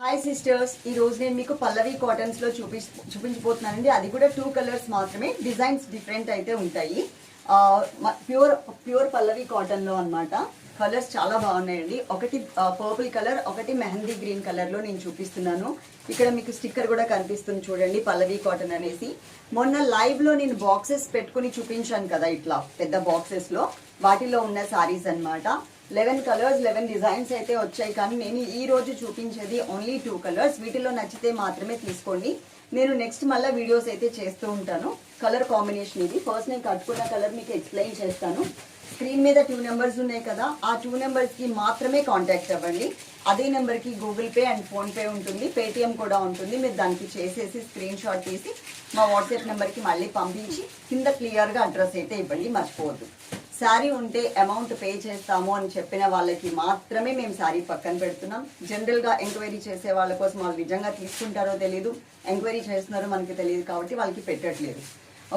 Hi sisters, ఈ రోజు నేను మీకు పల్లవి కాటన్స్ లో చూపించబోతున్నానండి. అది కూడా 2 కలర్స్ మాత్రమే. డిజైన్స్ డిఫరెంట్ అయితే ఉంటాయి. ప్యూర్ పల్లవి కాటన్ లో అన్నమాట. కలర్స్ చాలా బాగున్నాయండి. ఒకటి పర్పుల్ కలర్, ఒకటి మెహందీ గ్రీన్ కలర్ లో నేను చూపిస్తున్నాను. ఇక్కడ మీకు స్టిక్కర్ కూడా కనిపిస్తుంది చూడండి, పల్లవి కాటన్ అనేసి. మొన్న లైవ్ లో నేను బాక్సెస్ పెట్టుకుని చూపించాను కదా, ఇట్లా పెద్ద బాక్సెస్ లో వాటిలో ఉన్న సారీస్ అన్నమాట. 11 కలర్స్ 11 డిజైన్స్ అయితే వచ్చాయి. కానీ నేను ఈ రోజు చూపించేది ఓన్లీ 2 కలర్స్. వీటిలో నచ్చితే మాత్రమే తీసుకోండి. నేను నెక్స్ట్ మళ్ళీ వీడియోస్ అయితే చేస్తూ ఉంటాను. కలర్ కాంబినేషన్ ఇది. ఫస్ట్ నేను కట్టుకున్న కలర్ మీకు ఎక్స్ప్లెయిన్ చేస్తాను. స్క్రీన్ మీద 2 నెంబర్స్ ఉన్నాయి కదా, ఆ 2 నెంబర్స్కి మాత్రమే కాంటాక్ట్ అవ్వండి. అదే నెంబర్కి గూగుల్ పే అండ్ ఫోన్పే ఉంటుంది, పేటిఎం కూడా ఉంటుంది. మీరు దానికి చేసేసి స్క్రీన్ షాట్ తీసి మా వాట్సాప్ నెంబర్కి మళ్ళీ పంపించి కింద క్లియర్గా అడ్రస్ అయితే ఇవ్వండి, మర్చిపోవద్దు. శారీ ఉంటే అమౌంట్ పే చేస్తాము అని చెప్పిన వాళ్ళకి మాత్రమే మేము శారీ పక్కన పెడుతున్నాం. జనరల్గా ఎంక్వైరీ చేసే వాళ్ళ కోసం వాళ్ళు నిజంగా తీసుకుంటారో తెలియదు, ఎంక్వైరీ చేస్తున్నారో మనకి తెలియదు కాబట్టి వాళ్ళకి పెట్టట్లేదు.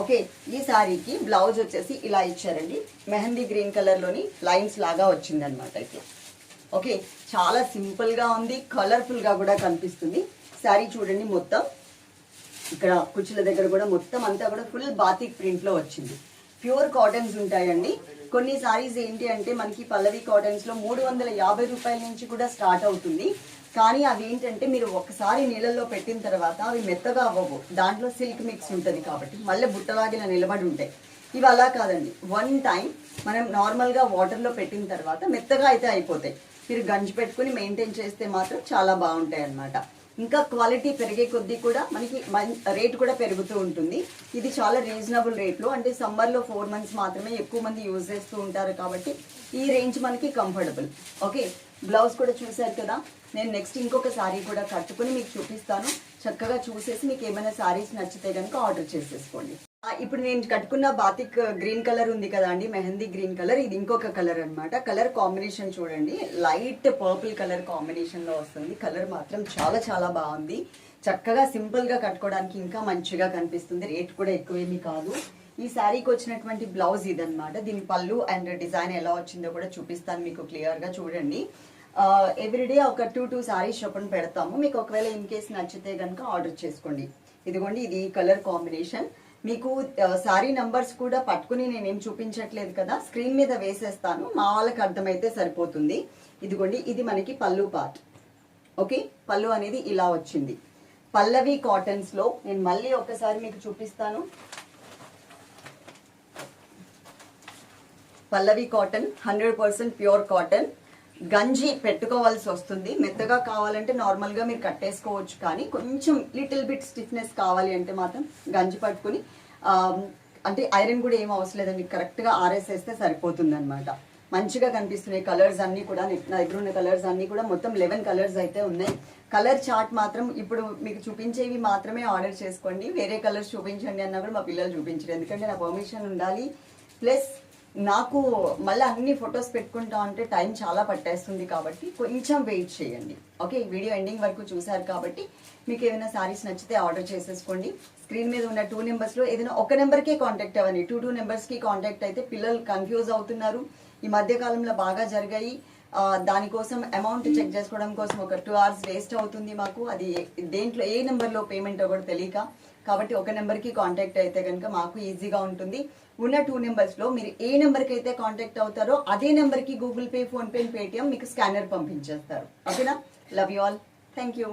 ఓకే, ఈ శారీకి బ్లౌజ్ వచ్చేసి ఇలా ఇచ్చారండి. మెహందీ గ్రీన్ కలర్లోని లైన్స్ లాగా వచ్చిందనమాట ఇట్లా. ఓకే, చాలా సింపుల్గా ఉంది, కలర్ఫుల్గా కూడా కనిపిస్తుంది. శారీ చూడండి, మొత్తం ఇక్కడ కుచ్చుల దగ్గర కూడా మొత్తం అంతా కూడా ఫుల్ బాతిక్ ప్రింట్లో వచ్చింది. ప్యూర్ కాటన్స్ ఉంటాయండి. కొన్ని సారీస్ ఏంటి అంటే మనకి పల్లవి కాటన్స్ లో 350 రూపాయల నుంచి కూడా స్టార్ట్ అవుతుంది. కానీ అవి ఏంటంటే మీరు ఒకసారి నీళ్ళల్లో పెట్టిన తర్వాత అవి మెత్తగా అవ్వవు, దాంట్లో సిల్క్ మిక్స్ ఉంటుంది కాబట్టి మళ్ళీ బుట్టలాగిన నిలబడి ఉంటాయి. ఇవి అలా కాదండి, 1 టైం మనం నార్మల్గా వాటర్లో పెట్టిన తర్వాత మెత్తగా అయితే అయిపోతాయి. మీరు గంజి పెట్టుకుని మెయింటైన్ చేస్తే మాత్రం చాలా బాగుంటాయి అన్నమాట. ఇంకా క్వాలిటీ పెరిగే కొద్దీ కూడా మనకి రేట్ కూడా పెరుగుతూ ఉంటుంది. ఇది చాలా రీజనబుల్ రేట్లో, అంటే సమ్మర్లో 4 మంత్స్ మాత్రమే ఎక్కువ మంది యూజ్ చేస్తూ ఉంటారు కాబట్టి ఈ రేంజ్ మనకి కంఫర్టబుల్. ఓకే, బ్లౌజ్ కూడా చూసారు కదా. నేను నెక్స్ట్ ఇంకొక శారీ కూడా కట్టుకుని మీకు చూపిస్తాను. చక్కగా చూసేసి మీకు ఏమైనా శారీస్ నచ్చితే కనుక ఆర్డర్ చేసేసుకోండి. ఇప్పుడు నేను కట్టుకున్న బాతిక్ గ్రీన్ కలర్ ఉంది కదా అండి, మెహందీ గ్రీన్ కలర్. ఇది ఇంకొక కలర్ అనమాట. కలర్ కాంబినేషన్ చూడండి, లైట్ పర్పుల్ కలర్ కాంబినేషన్ లో వస్తుంది. కలర్ మాత్రం చాలా చాలా బాగుంది. చక్కగా సింపుల్ గా కట్టుకోవడానికి ఇంకా మంచిగా కనిపిస్తుంది. రేట్ కూడా ఎక్కువేమీ కాదు. ఈ శారీకి వచ్చినటువంటి బ్లౌజ్ ఇదనమాట. దీని పళ్ళు అండ్ డిజైన్ ఎలా వచ్చిందో కూడా చూపిస్తాను మీకు క్లియర్ గా. చూడండి, ఎవ్రీడే ఒక 2 శారీస్ చొప్పున పెడతాము. మీకు ఒకవేళ ఇన్ కేస్ నచ్చితే కనుక ఆర్డర్ చేసుకోండి. ఇదిగోండి, ఇది కలర్ కాంబినేషన్. మీకు శారీ నంబర్స్ కూడా పట్టుకుని నేనేం చూపించట్లేదు కదా, స్క్రీన్ మీద వేసేస్తాను, మా వాళ్ళకి అర్థమైతే సరిపోతుంది. ఇదిగోండి, ఇది మనకి పళ్ళు పార్ట్. ఓకే, పళ్ళు అనేది ఇలా వచ్చింది. పల్లవి కాటన్స్ లో నేను మళ్ళీ ఒకసారి మీకు చూపిస్తాను. పల్లవి కాటన్ 100% ప్యూర్ కాటన్. గంజి పెట్టుకోవాల్సి వస్తుంది. మెత్తగా కావాలంటే నార్మల్గా మీరు కట్టేసుకోవచ్చు, కానీ కొంచెం లిటిల్ బిట్ స్టిఫ్నెస్ కావాలి అంటే మాత్రం గంజి పట్టుకుని, అంటే ఐరన్ కూడా ఏం అవసరం లేదండి, కరెక్ట్గా ఆరేసేస్తే సరిపోతుంది అనమాట. మంచిగా కనిపిస్తున్నాయి కలర్స్ అన్నీ కూడా. నా దగ్గర ఉన్న కలర్స్ అన్నీ కూడా మొత్తం 11 కలర్స్ అయితే ఉన్నాయి. కలర్ చార్ట్ మాత్రం ఇప్పుడు మీకు చూపించేవి మాత్రమే ఆర్డర్ చేసుకోండి. వేరే కలర్స్ చూపించండి అన్నా కూడా మా పిల్లలు చూపించరు, ఎందుకంటే నా పర్మిషన్ ఉండాలి. ప్లస్ నాకు మళ్ళీ అన్ని ఫొటోస్ పెట్టుకుంటా ఉంటే టైం చాలా పట్టేస్తుంది కాబట్టి కొంచెం వెయిట్ చేయండి. ఓకే, వీడియో ఎండింగ్ వరకు చూసారు కాబట్టి మీకు ఏమైనా శారీస్ నచ్చితే ఆర్డర్ చేసేసుకోండి. స్క్రీన్ మీద ఉన్న 2 నెంబర్స్లో ఏదైనా ఒక నెంబర్కే కాంటాక్ట్ అవ్వండి. 2 నెంబర్స్కి కాంటాక్ట్ అయితే పిల్లలు కన్ఫ్యూజ్ అవుతున్నారు. ఈ మధ్య కాలంలో బాగా జరిగాయి. దానికోసం అమౌంట్ చెక్ చేసుకోవడం కోసం ఒక 2 hours వేస్ట్ అవుతుంది మాకు. అది దేంట్లో ఏ నెంబర్లో పేమెంట్ కూడా తెలియక, కాబట్టి ఒక నెంబర్కి కాంటాక్ట్ అయితే కనుక మాకు ఈజీగా ఉంటుంది. ఉన్న 2 నెంబర్స్లో మీరు ఏ నెంబర్కి అయితే కాంటాక్ట్ అవుతారో అదే నెంబర్కి గూగుల్ పే, ఫోన్పే, పేటిఎం మీకు స్కానర్ పంపించేస్తారు. ఓకేనా? Love you all. Thank you.